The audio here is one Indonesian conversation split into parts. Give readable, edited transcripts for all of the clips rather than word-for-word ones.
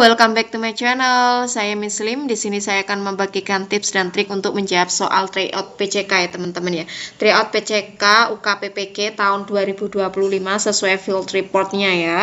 welcome back to my channel. Saya Miss Lim. Di sini saya akan membagikan tips dan trik untuk menjawab soal tryout PCK ya teman-teman ya. Tryout PCK UKPPG tahun 2025 sesuai field reportnya ya.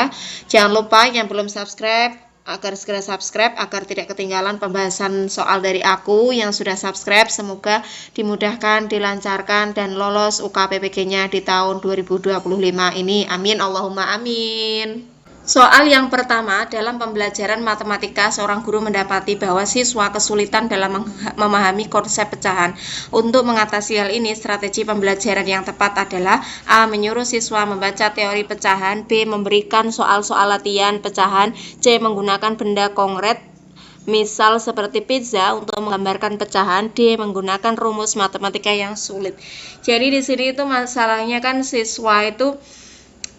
Jangan lupa yang belum subscribe agar segera subscribe agar tidak ketinggalan pembahasan soal dari aku. Yang sudah subscribe semoga dimudahkan, dilancarkan dan lolos UKPPG-nya di tahun 2025 ini. Amin Allahumma amin. Soal yang pertama, dalam pembelajaran matematika, seorang guru mendapati bahwa siswa kesulitan dalam memahami konsep pecahan. Untuk mengatasi hal ini, strategi pembelajaran yang tepat adalah A. Menyuruh siswa membaca teori pecahan, B. Memberikan soal-soal latihan pecahan, C. Menggunakan benda konkret, misal seperti pizza untuk menggambarkan pecahan, D. Menggunakan rumus matematika yang sulit. Jadi di sini itu masalahnya kan siswa itu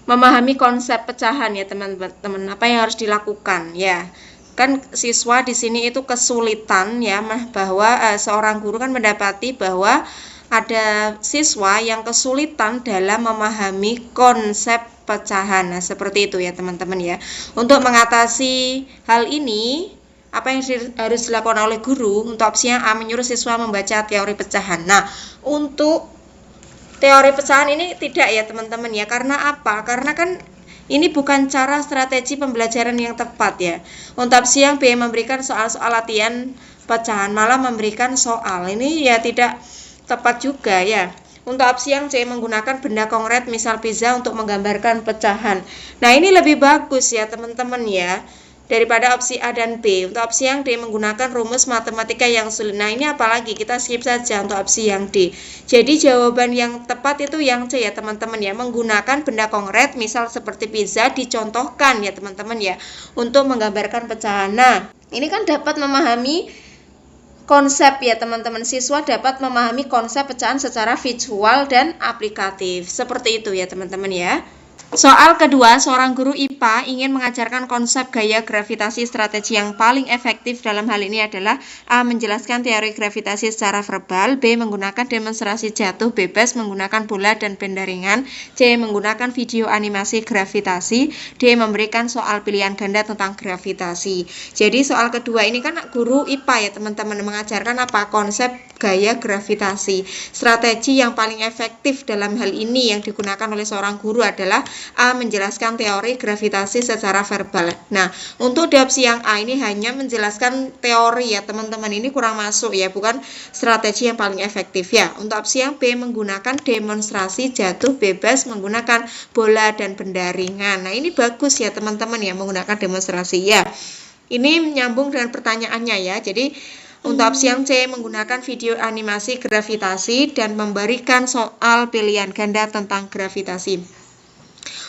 memahami konsep pecahan ya teman-teman. Apa yang harus dilakukan ya? Kan siswa di sini itu kesulitan ya, bahwa seorang guru kan mendapati bahwa ada siswa yang kesulitan dalam memahami konsep pecahan. Nah, seperti itu ya teman-teman ya. Untuk mengatasi hal ini, apa yang harus dilakukan oleh guru? Untuk opsi yang A, menyuruh siswa membaca teori pecahan. Nah, untuk teori pecahan ini tidak ya teman-teman ya. Karena apa? Karena kan ini bukan cara strategi pembelajaran yang tepat ya. Untuk opsi yang B, memberikan soal-soal latihan pecahan, malah memberikan soal. Ini ya tidak tepat juga ya. Untuk opsi yang C, menggunakan benda konkret misal pizza untuk menggambarkan pecahan. Nah, ini lebih bagus ya teman-teman ya, daripada opsi A dan B. Untuk opsi yang D, menggunakan rumus matematika yang sulit. Nah, ini apalagi kita skip saja untuk opsi yang D. Jadi jawaban yang tepat itu yang C ya teman-teman ya, menggunakan benda konkret misal seperti pizza dicontohkan ya teman-teman ya, untuk menggambarkan pecahan. Nah, ini kan dapat memahami konsep ya teman-teman. Siswa dapat memahami konsep pecahan secara visual dan aplikatif. Seperti itu ya teman-teman ya. Soal kedua, seorang guru IPA ingin mengajarkan konsep gaya gravitasi. Strategi yang paling efektif dalam hal ini adalah A. Menjelaskan teori gravitasi secara verbal, B. Menggunakan demonstrasi jatuh bebas menggunakan bola dan benda ringan, C. Menggunakan video animasi gravitasi, D. Memberikan soal pilihan ganda tentang gravitasi. Jadi soal kedua ini kan guru IPA ya teman-teman, mengajarkan apa? Konsep gaya gravitasi. Strategi yang paling efektif dalam hal ini yang digunakan oleh seorang guru adalah A. Menjelaskan teori gravitasi secara verbal. Nah, untuk di opsi yang A ini hanya menjelaskan teori ya teman-teman, ini kurang masuk ya, bukan strategi yang paling efektif ya. Untuk opsi yang B, menggunakan demonstrasi jatuh bebas menggunakan bola dan benda ringan. Nah, ini bagus ya teman-teman ya, menggunakan demonstrasi ya. Ini menyambung dengan pertanyaannya ya. Jadi untuk opsi yang C, menggunakan video animasi gravitasi dan memberikan soal pilihan ganda tentang gravitasi.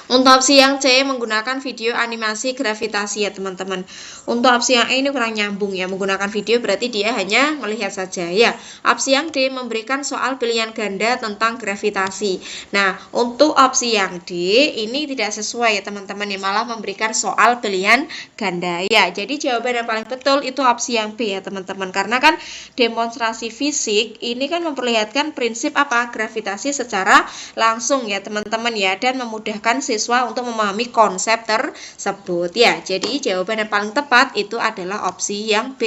Untuk opsi yang C, menggunakan video animasi gravitasi ya teman-teman. Untuk opsi yang E ini kurang nyambung ya, menggunakan video berarti dia hanya melihat saja ya. Opsi yang D, memberikan soal pilihan ganda tentang gravitasi. Nah, untuk opsi yang D ini tidak sesuai ya teman-teman ya, malah memberikan soal pilihan ganda ya. Jadi jawaban yang paling betul itu opsi yang B ya teman-teman, karena kan demonstrasi fisik ini kan memperlihatkan prinsip apa? Gravitasi secara langsung ya teman-teman ya, dan memudahkan siswa untuk memahami konsep tersebut ya. Jadi jawaban yang paling tepat itu adalah opsi yang B.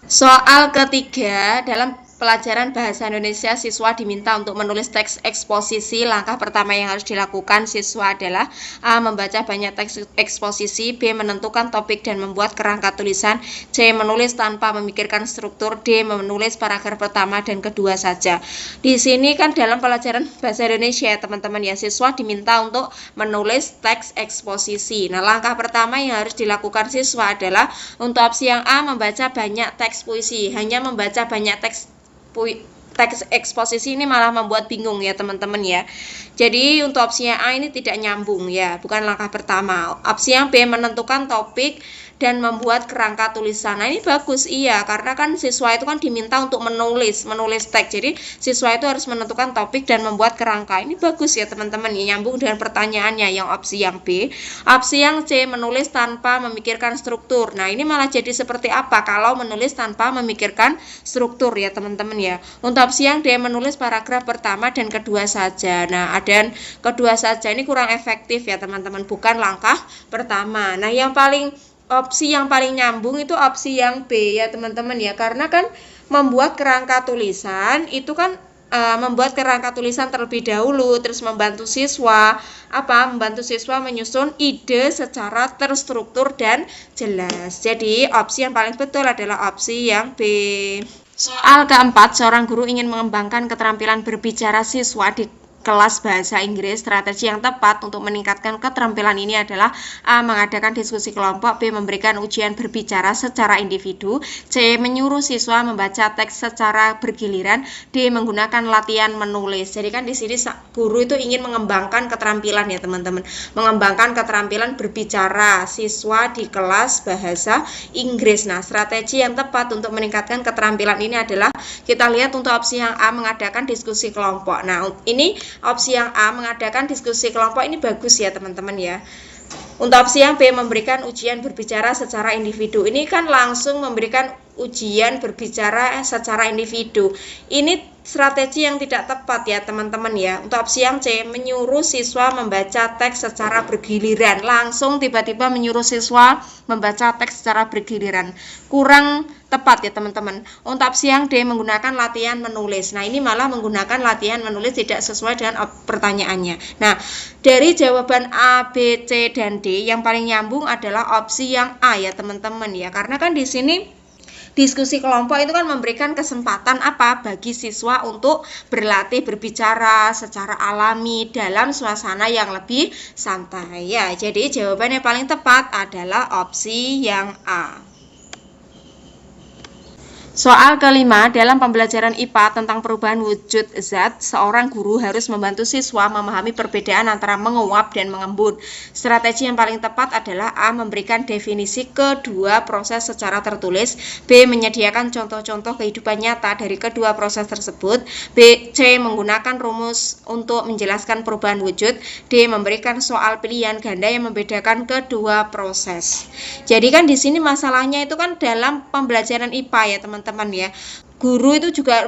Soal ketiga, dalam pelajaran bahasa Indonesia siswa diminta untuk menulis teks eksposisi. Langkah pertama yang harus dilakukan siswa adalah A. Membaca banyak teks eksposisi, B. Menentukan topik dan membuat kerangka tulisan, C. Menulis tanpa memikirkan struktur, D. Menulis paragraf pertama dan kedua saja. Di sini kan dalam pelajaran bahasa Indonesia ya teman-teman ya, siswa diminta untuk menulis teks eksposisi. Nah, langkah pertama yang harus dilakukan siswa adalah untuk opsi yang A, membaca banyak teks puisi. Hanya membaca banyak teks eksposisi ini malah membuat bingung ya teman-teman ya. Jadi untuk opsi yang A ini tidak nyambung ya, bukan langkah pertama. Opsi yang B, menentukan topik dan membuat kerangka tulisan. Nah, ini bagus iya, karena kan siswa itu kan diminta untuk menulis teks. Jadi siswa itu harus menentukan topik dan membuat kerangka. Ini bagus ya teman-teman, ya, nyambung dengan pertanyaannya yang opsi yang B. Opsi yang C, menulis tanpa memikirkan struktur. Nah, ini malah jadi seperti apa kalau menulis tanpa memikirkan struktur ya teman-teman ya. Untuk opsi yang D, menulis paragraf pertama dan kedua saja. Nah, dan kedua saja ini kurang efektif ya teman-teman, bukan langkah pertama. Nah, yang paling opsi yang paling nyambung itu opsi yang B ya teman-teman ya, karena kan membuat kerangka tulisan itu kan membuat kerangka tulisan terlebih dahulu, terus membantu siswa menyusun ide secara terstruktur dan jelas. Jadi opsi yang paling betul adalah opsi yang B. Soal keempat, seorang guru ingin mengembangkan keterampilan berbicara siswa di kelas bahasa Inggris. Strategi yang tepat untuk meningkatkan keterampilan ini adalah A. Mengadakan diskusi kelompok, B. Memberikan ujian berbicara secara individu, C. Menyuruh siswa membaca teks secara bergiliran, D. Menggunakan latihan menulis. Jadi kan di sini guru itu ingin mengembangkan keterampilan ya teman-teman, mengembangkan keterampilan berbicara siswa di kelas bahasa Inggris. Nah, strategi yang tepat untuk meningkatkan keterampilan ini adalah kita lihat untuk opsi yang A, mengadakan diskusi kelompok. Nah, ini opsi yang A, mengadakan diskusi kelompok, ini bagus ya teman-teman ya. Untuk opsi yang B, memberikan ujian berbicara secara individu, ini kan langsung memberikan ujian berbicara secara individu. Ini strategi yang tidak tepat ya teman-teman ya. Untuk opsi yang C, menyuruh siswa membaca teks secara bergiliran, langsung tiba-tiba menyuruh siswa membaca teks secara bergiliran, kurang tepat ya teman-teman. Untuk opsi yang D, menggunakan latihan menulis. Nah, ini malah menggunakan latihan menulis tidak sesuai dengan pertanyaannya. Nah, dari jawaban A, B, C, dan D, yang paling nyambung adalah opsi yang A ya teman-teman ya. Karena kan di sini diskusi kelompok itu kan memberikan kesempatan bagi siswa untuk berlatih berbicara secara alami dalam suasana yang lebih santai ya. Jadi jawabannya paling tepat adalah opsi yang A. Soal kelima, dalam pembelajaran IPA tentang perubahan wujud zat, seorang guru harus membantu siswa memahami perbedaan antara menguap dan mengembun. Strategi yang paling tepat adalah A. Memberikan definisi kedua proses secara tertulis, B. Menyediakan contoh-contoh kehidupan nyata dari kedua proses tersebut, B. C. Menggunakan rumus untuk menjelaskan perubahan wujud, D. Memberikan soal pilihan ganda yang membedakan kedua proses. Jadi kan di sini masalahnya itu kan dalam pembelajaran IPA ya teman-teman ya. Guru juga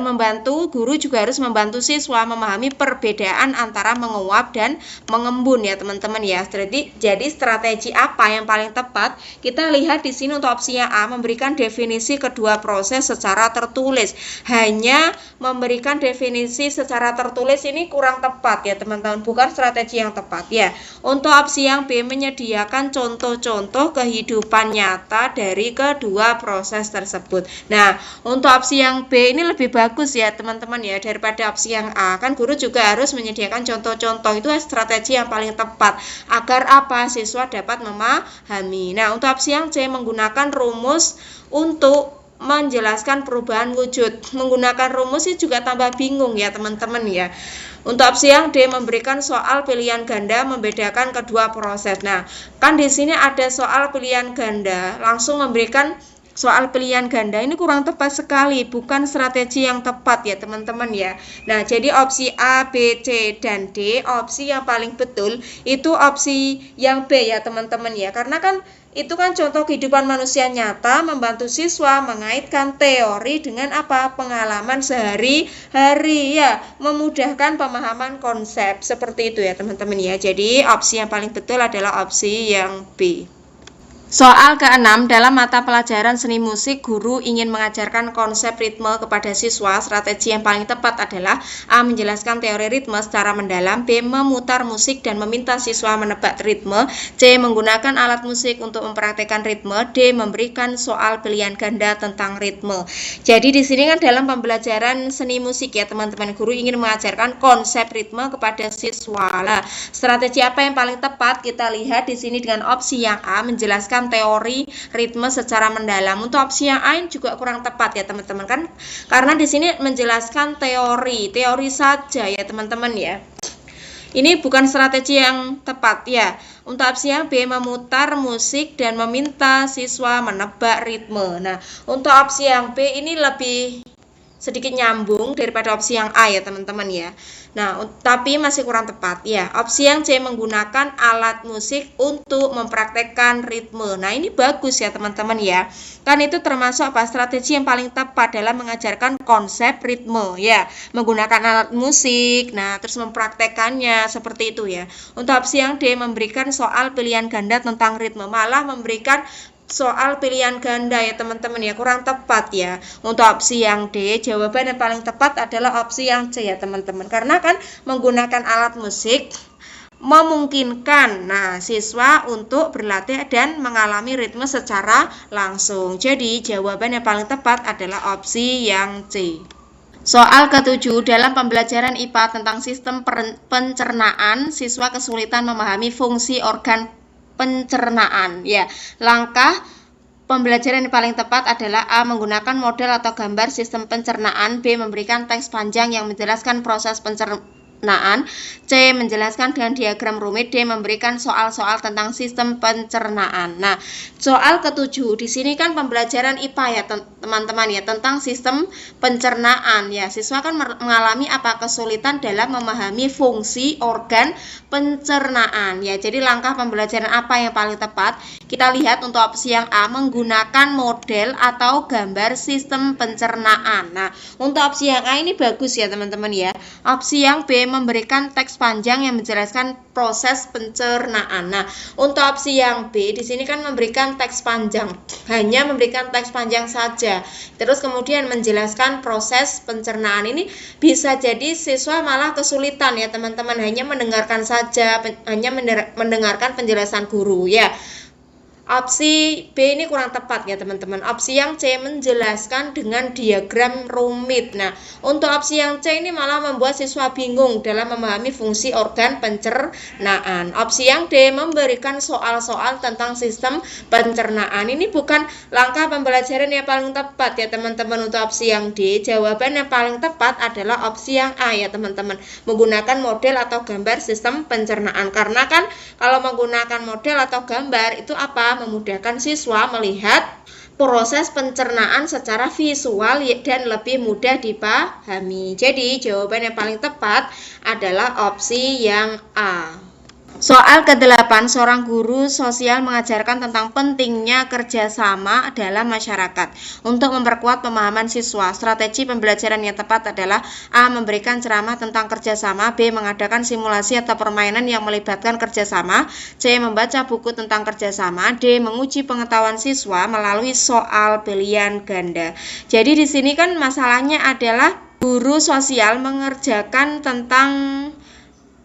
harus membantu siswa memahami perbedaan antara menguap dan mengembun ya teman-teman ya. Jadi strategi apa yang paling tepat? Kita lihat di sini untuk opsi yang A, memberikan definisi kedua proses secara tertulis. Hanya memberikan definisi secara tertulis ini kurang tepat ya teman-teman, bukan strategi yang tepat ya. Untuk opsi yang B, menyediakan contoh-contoh kehidupan nyata dari kedua proses tersebut. Nah, untuk opsi yang B ini lebih bagus ya teman-teman ya daripada opsi yang A. Kan guru juga harus menyediakan contoh-contoh, itu strategi yang paling tepat agar siswa dapat memahami. Nah, untuk opsi yang C, menggunakan rumus untuk menjelaskan perubahan wujud. Menggunakan rumus ini juga tambah bingung ya teman-teman ya. Untuk opsi yang D, memberikan soal pilihan ganda membedakan kedua proses. Nah, kan di sini ada soal pilihan ganda, langsung memberikan soal pilihan ganda, ini kurang tepat sekali, bukan strategi yang tepat ya teman-teman ya. Nah, jadi opsi A, B, C, dan D, opsi yang paling betul itu opsi yang B ya teman-teman ya. Karena kan itu kan contoh kehidupan manusia nyata, membantu siswa mengaitkan teori dengan pengalaman sehari-hari ya, memudahkan pemahaman konsep, seperti itu ya teman-teman ya. Jadi opsi yang paling betul adalah opsi yang B. Soal ke-6, dalam mata pelajaran seni musik, guru ingin mengajarkan konsep ritme kepada siswa. Strategi yang paling tepat adalah A. Menjelaskan teori ritme secara mendalam, B. Memutar musik dan meminta siswa menebak ritme, C. Menggunakan alat musik untuk mempraktekkan ritme, D. Memberikan soal pilihan ganda tentang ritme. Jadi di sini kan dalam pembelajaran seni musik ya teman-teman, guru ingin mengajarkan konsep ritme kepada siswa. Nah, strategi apa yang paling tepat? Kita lihat di sini dengan opsi yang A, menjelaskan teori ritme secara mendalam. Untuk opsi yang A juga kurang tepat ya teman-teman kan, karena di sini menjelaskan teori saja ya teman-teman ya. Ini bukan strategi yang tepat ya. Untuk opsi yang B, memutar musik dan meminta siswa menebak ritme. Nah, untuk opsi yang B ini lebih sedikit nyambung daripada opsi yang A ya teman-teman ya. Nah, tapi masih kurang tepat ya. Opsi yang C, menggunakan alat musik untuk mempraktekkan ritme. Nah, ini bagus ya teman-teman ya. Kan itu termasuk strategi yang paling tepat dalam mengajarkan konsep ritme ya. Menggunakan alat musik, nah terus mempraktekannya seperti itu ya. Untuk opsi yang D, memberikan soal pilihan ganda tentang ritme, malah memberikan soal pilihan ganda ya teman-teman ya, kurang tepat ya. Untuk opsi yang D, jawaban yang paling tepat adalah opsi yang C ya teman-teman. Karena kan menggunakan alat musik memungkinkan siswa untuk berlatih dan mengalami ritme secara langsung. Jadi jawaban yang paling tepat adalah opsi yang C. Soal ke-7, dalam pembelajaran IPA tentang sistem pencernaan, siswa kesulitan memahami fungsi organ pencernaan. Ya, langkah pembelajaran yang paling tepat adalah A. Menggunakan model atau gambar sistem pencernaan. B. Memberikan teks panjang yang menjelaskan proses pencernaan. C. Menjelaskan dengan diagram rumit. D. Memberikan soal-soal tentang sistem pencernaan. Nah, soal ke-7 di sini kan pembelajaran IPA ya teman-teman ya, tentang sistem pencernaan ya. Siswa kan mengalami kesulitan dalam memahami fungsi organ pencernaan ya. Jadi langkah pembelajaran apa yang paling tepat? Kita lihat untuk opsi yang A, menggunakan model atau gambar sistem pencernaan. Nah, untuk opsi yang A ini bagus ya teman-teman ya. Opsi yang B, memberikan teks panjang yang menjelaskan proses pencernaan. Nah, untuk opsi yang B di sini kan memberikan teks panjang, hanya memberikan teks panjang saja. Terus kemudian menjelaskan proses pencernaan, ini bisa jadi siswa malah kesulitan ya teman-teman, hanya mendengarkan saja, hanya mendengarkan penjelasan guru ya. Opsi B ini kurang tepat ya teman-teman. Opsi yang C menjelaskan dengan diagram rumit. Nah, untuk opsi yang C ini malah membuat siswa bingung dalam memahami fungsi organ pencernaan. Opsi yang D memberikan soal-soal tentang sistem pencernaan. Ini bukan langkah pembelajaran yang paling tepat ya teman-teman. Untuk opsi yang D, jawaban yang paling tepat adalah opsi yang A ya teman-teman. Menggunakan model atau gambar sistem pencernaan. Karena kan kalau menggunakan model atau gambar itu memudahkan siswa melihat proses pencernaan secara visual dan lebih mudah dipahami. Jadi jawaban yang paling tepat adalah opsi yang A. Soal ke-8, seorang guru sosial mengajarkan tentang pentingnya kerjasama dalam masyarakat. Untuk memperkuat pemahaman siswa, strategi pembelajaran yang tepat adalah A. Memberikan ceramah tentang kerjasama. B. Mengadakan simulasi atau permainan yang melibatkan kerjasama. C. Membaca buku tentang kerjasama. D. Menguji pengetahuan siswa melalui soal pilihan ganda. Jadi di sini kan masalahnya adalah guru sosial mengerjakan tentang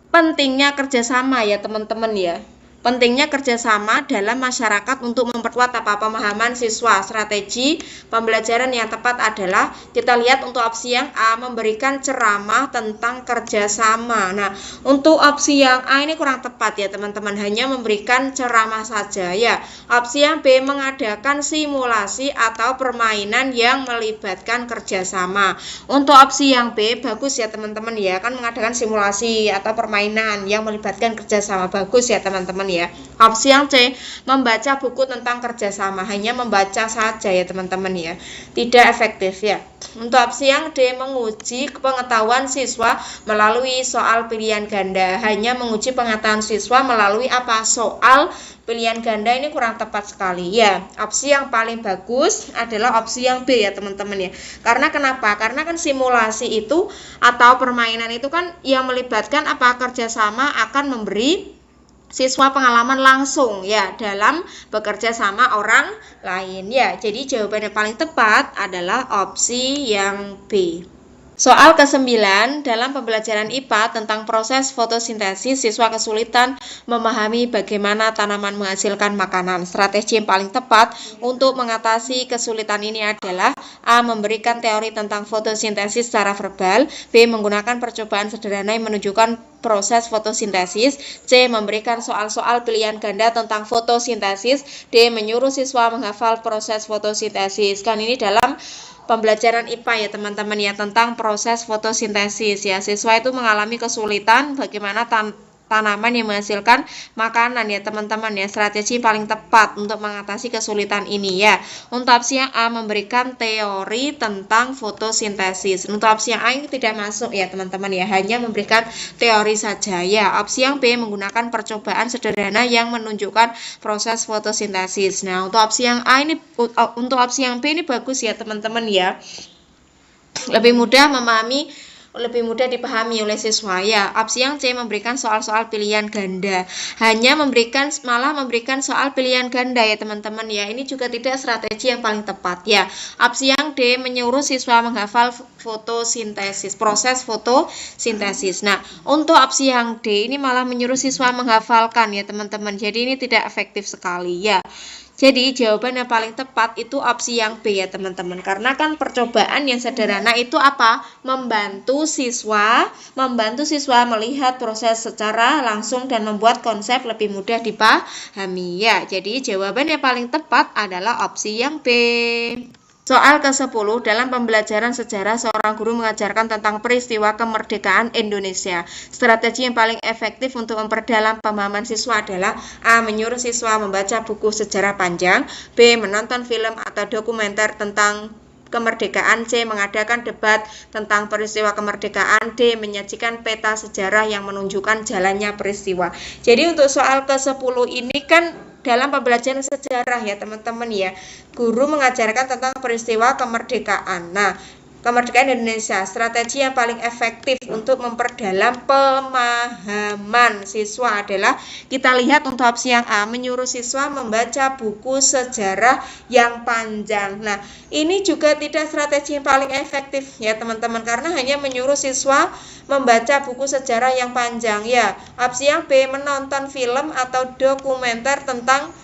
pentingnya kerjasama ya teman-teman ya. Pentingnya kerjasama dalam masyarakat untuk memperkuat pemahaman siswa. Strategi pembelajaran yang tepat adalah kita lihat untuk opsi yang A, memberikan ceramah tentang kerjasama. Nah, untuk opsi yang A ini kurang tepat ya teman-teman, hanya memberikan ceramah saja ya. Opsi yang B, mengadakan simulasi atau permainan yang melibatkan kerjasama. Untuk opsi yang B bagus ya teman-teman ya, kan mengadakan simulasi atau permainan yang melibatkan kerjasama, bagus ya teman-teman ya. Opsi yang C, membaca buku tentang kerjasama, hanya membaca saja ya teman-teman ya, tidak efektif ya. Untuk opsi yang D, menguji pengetahuan siswa melalui soal pilihan ganda, hanya menguji pengetahuan siswa melalui soal pilihan ganda, ini kurang tepat sekali ya. Opsi yang paling bagus adalah opsi yang B ya teman-teman ya. Karena kenapa? Karena kan simulasi itu atau permainan itu kan yang melibatkan kerjasama akan memberi siswa pengalaman langsung ya dalam bekerja sama orang lain ya. Jadi jawaban yang paling tepat adalah opsi yang B. Soal ke-9, dalam pembelajaran IPA tentang proses fotosintesis, siswa kesulitan memahami bagaimana tanaman menghasilkan makanan. Strategi yang paling tepat untuk mengatasi kesulitan ini adalah A. Memberikan teori tentang fotosintesis secara verbal. B. Menggunakan percobaan sederhana yang menunjukkan proses fotosintesis. C. Memberikan soal-soal pilihan ganda tentang fotosintesis. D. Menyuruh siswa menghafal proses fotosintesis. Kan ini dalam pembelajaran IPA ya teman-teman ya, tentang proses fotosintesis ya. Siswa itu mengalami kesulitan bagaimana tanaman yang menghasilkan makanan ya teman-teman ya. Strategi paling tepat untuk mengatasi kesulitan ini ya. Untuk opsi yang A, memberikan teori tentang fotosintesis. Untuk opsi yang A ini tidak masuk ya teman-teman ya, hanya memberikan teori saja ya. Opsi yang B, menggunakan percobaan sederhana yang menunjukkan proses fotosintesis. Nah, untuk opsi yang A ini, untuk opsi yang B ini bagus ya teman-teman ya, lebih mudah memahami lebih mudah dipahami oleh siswa. Ya, opsi yang C memberikan soal-soal pilihan ganda. Malah memberikan soal pilihan ganda ya teman-teman ya. Ini juga tidak strategi yang paling tepat ya. Opsi yang D menyuruh siswa menghafal proses fotosintesis. Nah, untuk opsi yang D ini malah menyuruh siswa menghafalkan ya teman-teman. Jadi ini tidak efektif sekali ya. Jadi jawaban yang paling tepat itu opsi yang B ya teman-teman. Karena kan percobaan yang sederhana itu apa? Membantu siswa melihat proses secara langsung dan membuat konsep lebih mudah dipahami ya. Jadi jawaban yang paling tepat adalah opsi yang B. Soal ke-10, dalam pembelajaran sejarah, seorang guru mengajarkan tentang peristiwa kemerdekaan Indonesia. Strategi yang paling efektif untuk memperdalam pemahaman siswa adalah A. Menyuruh siswa membaca buku sejarah panjang, B. Menonton film atau dokumenter tentang kemerdekaan, C. Mengadakan debat tentang peristiwa kemerdekaan, D. Menyajikan peta sejarah yang menunjukkan jalannya peristiwa. Jadi untuk soal ke-10 ini kan dalam pembelajaran sejarah ya teman-teman ya, guru mengajarkan tentang peristiwa kemerdekaan. Nah, kemerdekaan Indonesia, strategi yang paling efektif untuk memperdalam pemahaman siswa adalah kita lihat untuk opsi yang A, menyuruh siswa membaca buku sejarah yang panjang. Nah, ini juga tidak strategi yang paling efektif ya teman-teman, karena hanya menyuruh siswa membaca buku sejarah yang panjang ya. Opsi yang B, menonton film atau dokumenter tentang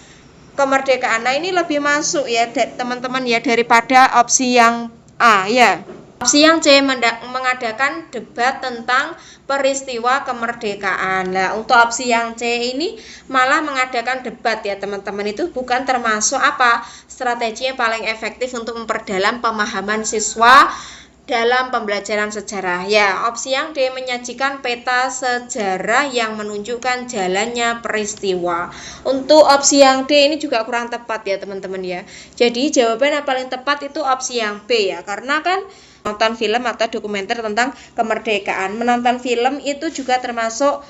kemerdekaan. Nah, ini lebih masuk ya teman-teman ya daripada opsi yang A ya. Opsi yang C mengadakan debat tentang peristiwa kemerdekaan. Nah, untuk opsi yang C ini malah mengadakan debat ya teman-teman, itu bukan termasuk apa? Strategi yang paling efektif untuk memperdalam pemahaman siswa dalam pembelajaran sejarah. Ya, opsi yang D menyajikan peta sejarah yang menunjukkan jalannya peristiwa. Untuk opsi yang D ini juga kurang tepat ya teman-teman ya. Jadi jawaban yang paling tepat itu opsi yang B ya, karena kan menonton film atau dokumenter tentang kemerdekaan. Menonton film itu juga termasuk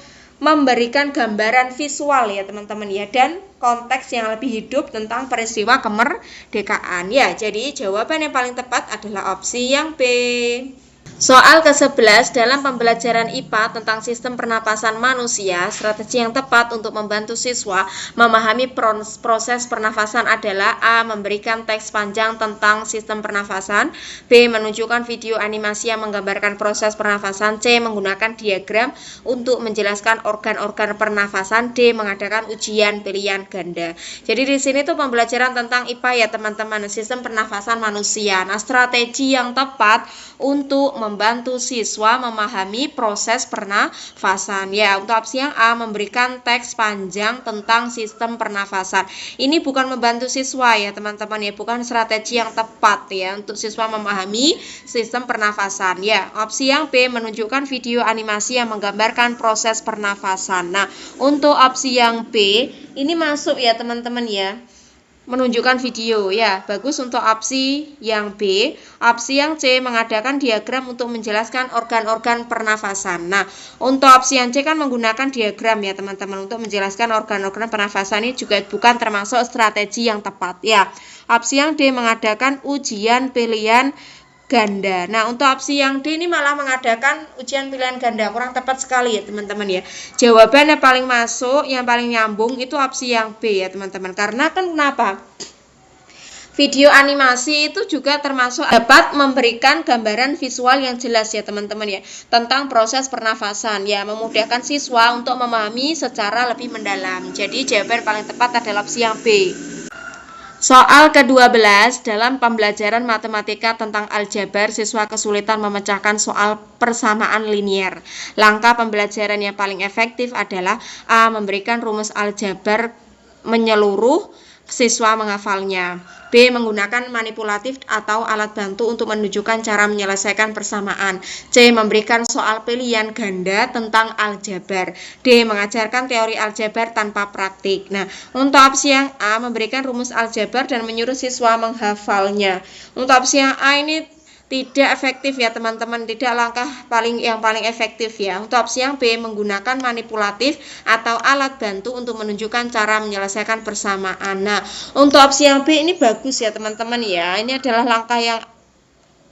memberikan gambaran visual ya teman-teman ya, dan konteks yang lebih hidup tentang peristiwa kemerdekaan ya. Jadi jawaban yang paling tepat adalah opsi yang B. Soal ke-11, dalam pembelajaran IPA tentang sistem pernapasan manusia, strategi yang tepat untuk membantu siswa memahami proses pernafasan adalah A. Memberikan teks panjang tentang sistem pernafasan, B. Menunjukkan video animasi yang menggambarkan proses pernafasan, C. Menggunakan diagram untuk menjelaskan organ-organ pernafasan, D. Mengadakan ujian pilihan ganda. Jadi di sini tuh pembelajaran tentang IPA ya teman-teman, sistem pernafasan manusia. Nah, strategi yang tepat untuk membantu siswa memahami proses pernafasan. Ya, untuk opsi yang A, memberikan teks panjang tentang sistem pernafasan. Ini bukan membantu siswa ya teman-teman ya, bukan strategi yang tepat ya untuk siswa memahami sistem pernafasan. Ya, opsi yang B, menunjukkan video animasi yang menggambarkan proses pernafasan. Nah, untuk opsi yang B ini masuk ya teman-teman ya, menunjukkan video ya, bagus untuk opsi yang B. Opsi yang C, mengadakan diagram untuk menjelaskan organ-organ pernafasan. Nah, untuk opsi yang C kan menggunakan diagram ya teman-teman untuk menjelaskan organ-organ pernafasan, ini juga bukan termasuk strategi yang tepat ya. Opsi yang D, mengadakan ujian pilihan ganda. Nah, untuk opsi yang D ini malah mengadakan ujian pilihan ganda, kurang tepat sekali ya teman-teman ya. Jawabannya paling masuk, yang paling nyambung itu opsi yang B ya teman-teman. Karena kan kenapa? Video animasi itu juga termasuk dapat memberikan gambaran visual yang jelas ya teman-teman ya tentang proses pernafasan ya, memudahkan siswa untuk memahami secara lebih mendalam. Jadi jawaban paling tepat adalah opsi yang B. Soal ke-12, dalam pembelajaran matematika tentang aljabar, siswa kesulitan memecahkan soal persamaan linier. Langkah pembelajaran yang paling efektif adalah A. Memberikan rumus aljabar menyeluruh, siswa menghafalnya. B. Menggunakan manipulatif atau alat bantu untuk menunjukkan cara menyelesaikan persamaan. C. Memberikan soal pilihan ganda tentang aljabar. D. Mengajarkan teori aljabar tanpa praktik. Nah, untuk opsi yang A, memberikan rumus aljabar dan menyuruh siswa menghafalnya. Untuk opsi yang A ini tidak efektif ya teman-teman, tidak langkah yang paling efektif ya. Untuk opsi yang B, menggunakan manipulatif atau alat bantu untuk menunjukkan cara menyelesaikan persamaan. Nah, untuk opsi yang B ini bagus ya teman-teman ya, ini adalah langkah yang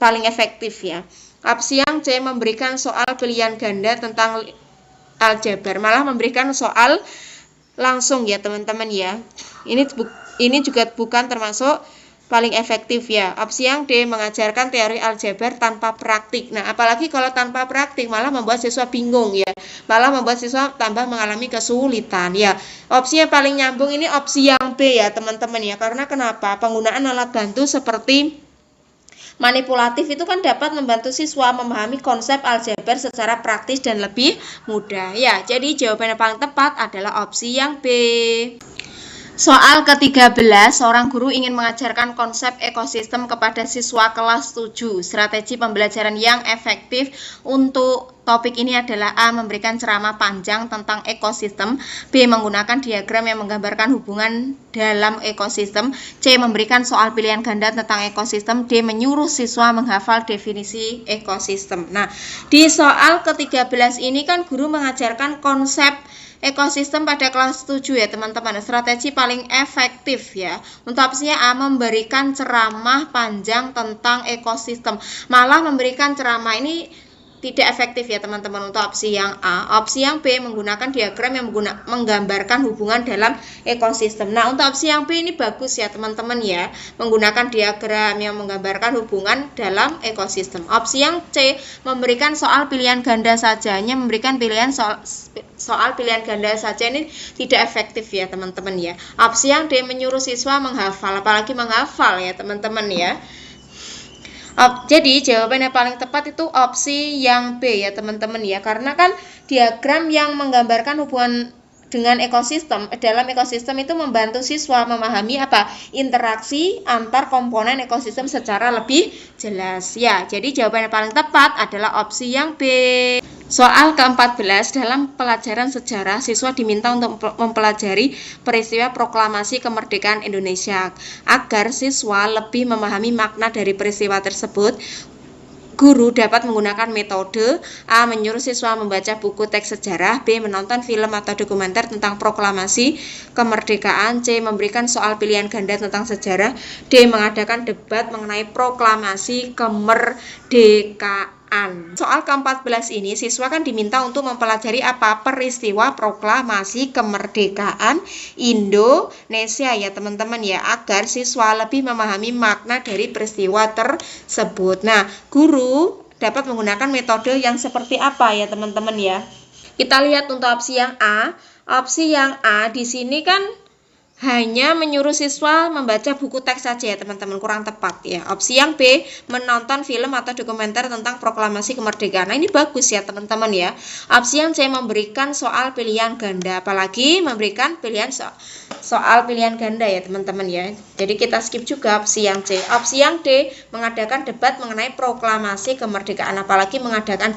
paling efektif ya. Opsi yang C memberikan soal pilihan ganda tentang aljabar, malah memberikan soal langsung ya teman-teman ya. Ini juga bukan termasuk paling efektif ya. Opsi yang D mengajarkan teori aljabar tanpa praktik. Nah, apalagi kalau tanpa praktik malah membuat siswa bingung ya. Malah membuat siswa tambah mengalami kesulitan ya. Opsi yang paling nyambung ini opsi yang B ya teman-teman ya. Karena kenapa? Penggunaan alat bantu seperti manipulatif itu kan dapat membantu siswa memahami konsep aljabar secara praktis dan lebih mudah. Ya, jadi jawaban yang paling tepat adalah opsi yang B. Soal ke-13, seorang guru ingin mengajarkan konsep ekosistem kepada siswa kelas 7. Strategi pembelajaran yang efektif untuk topik ini adalah A. Memberikan ceramah panjang tentang ekosistem, B. Menggunakan diagram yang menggambarkan hubungan dalam ekosistem, C. Memberikan soal pilihan ganda tentang ekosistem, D. Menyuruh siswa menghafal definisi ekosistem. Nah, di soal ke-13 ini kan guru mengajarkan konsep ekosistem pada kelas 7 ya teman-teman. Strategi paling efektif ya untuk opsinya A. Memberikan ceramah panjang tentang ekosistem. Malah memberikan ceramah ini tidak efektif ya teman-teman untuk opsi yang A. Opsi yang B menggunakan diagram yang menggambarkan hubungan dalam ekosistem. Nah, untuk opsi yang B ini bagus ya teman-teman ya, menggunakan diagram yang menggambarkan hubungan dalam ekosistem. Opsi yang C memberikan soal pilihan ganda saja, hanya memberikan pilihan soal pilihan ganda saja, ini tidak efektif ya teman-teman ya. Opsi yang D menyuruh siswa menghafal, apalagi menghafal ya teman-teman ya. Jadi jawaban yang paling tepat itu opsi yang B ya teman-teman ya, karena kan diagram yang menggambarkan hubungan dengan ekosistem, dalam ekosistem itu membantu siswa memahami interaksi antar komponen ekosistem secara lebih jelas ya. Jadi jawaban yang paling tepat adalah opsi yang B. Soal ke-14, dalam pelajaran sejarah, siswa diminta untuk mempelajari peristiwa proklamasi kemerdekaan Indonesia. Agar siswa lebih memahami makna dari peristiwa tersebut, guru dapat menggunakan metode A. Menyuruh siswa membaca buku teks sejarah, B. Menonton film atau dokumenter tentang proklamasi kemerdekaan, C. Memberikan soal pilihan ganda tentang sejarah, D. Mengadakan debat mengenai proklamasi kemerdekaan. Soal ke-14 ini siswa kan diminta untuk mempelajari peristiwa proklamasi kemerdekaan Indonesia ya teman-teman ya, agar siswa lebih memahami makna dari peristiwa tersebut. Nah, guru dapat menggunakan metode yang seperti apa ya teman-teman ya. Kita lihat untuk opsi yang A. Opsi yang A di sini kan hanya menyuruh siswa membaca buku teks saja ya teman-teman, kurang tepat ya. Opsi yang B, menonton film atau dokumenter tentang proklamasi kemerdekaan. Nah, ini bagus ya teman-teman ya. Opsi yang C memberikan soal pilihan ganda, apalagi memberikan pilihan soal pilihan ganda ya teman-teman ya. Jadi kita skip juga opsi yang C. Opsi yang D mengadakan debat mengenai proklamasi kemerdekaan, apalagi mengadakan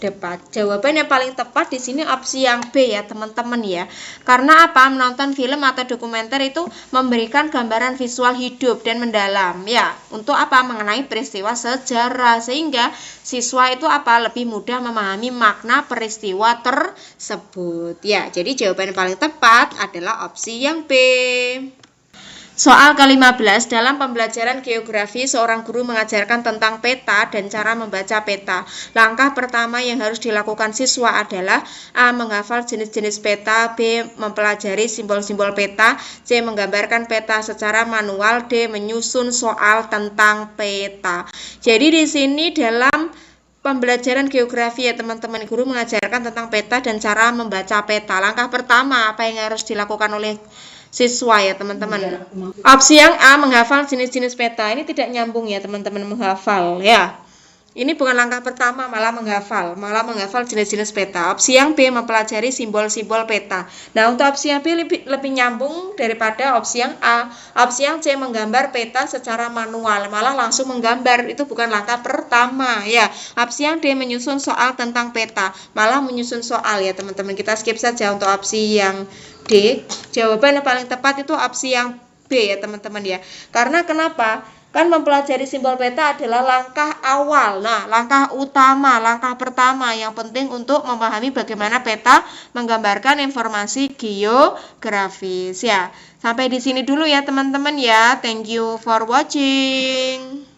debat. Jawaban yang paling tepat di sini opsi yang B ya teman-teman ya. Karena menonton film atau dokumenter itu memberikan gambaran visual hidup dan mendalam ya untuk mengenai peristiwa sejarah, sehingga siswa itu lebih mudah memahami makna peristiwa tersebut ya. Jadi jawaban yang paling tepat adalah opsi yang B. Soal ke-15, dalam pembelajaran geografi, seorang guru mengajarkan tentang peta dan cara membaca peta. Langkah pertama yang harus dilakukan siswa adalah A. Menghafal jenis-jenis peta, B. Mempelajari simbol-simbol peta, C. Menggambarkan peta secara manual, D. Menyusun soal tentang peta. Jadi di sini dalam pembelajaran geografi ya teman-teman, guru mengajarkan tentang peta dan cara membaca peta. Langkah pertama apa yang harus dilakukan oleh siswa ya teman-teman. Opsi yang A, menghafal jenis-jenis peta. Ini tidak nyambung ya teman-teman, menghafal ya. Ini bukan langkah pertama, malah menghafal jenis-jenis peta. Opsi yang B, mempelajari simbol-simbol peta. Nah, untuk opsi yang B lebih nyambung daripada opsi yang A. Opsi yang C, menggambar peta secara manual, malah langsung menggambar. Itu bukan langkah pertama ya. Opsi yang D, menyusun soal tentang peta, malah menyusun soal ya teman-teman. Kita skip saja untuk opsi yang D. Jawaban yang paling tepat itu opsi yang B ya teman-teman ya. Karena kenapa? Kan mempelajari simbol peta adalah langkah awal. Nah, langkah utama, langkah pertama yang penting untuk memahami bagaimana peta menggambarkan informasi geografis ya. Sampai di sini dulu ya teman-teman ya. Thank you for watching.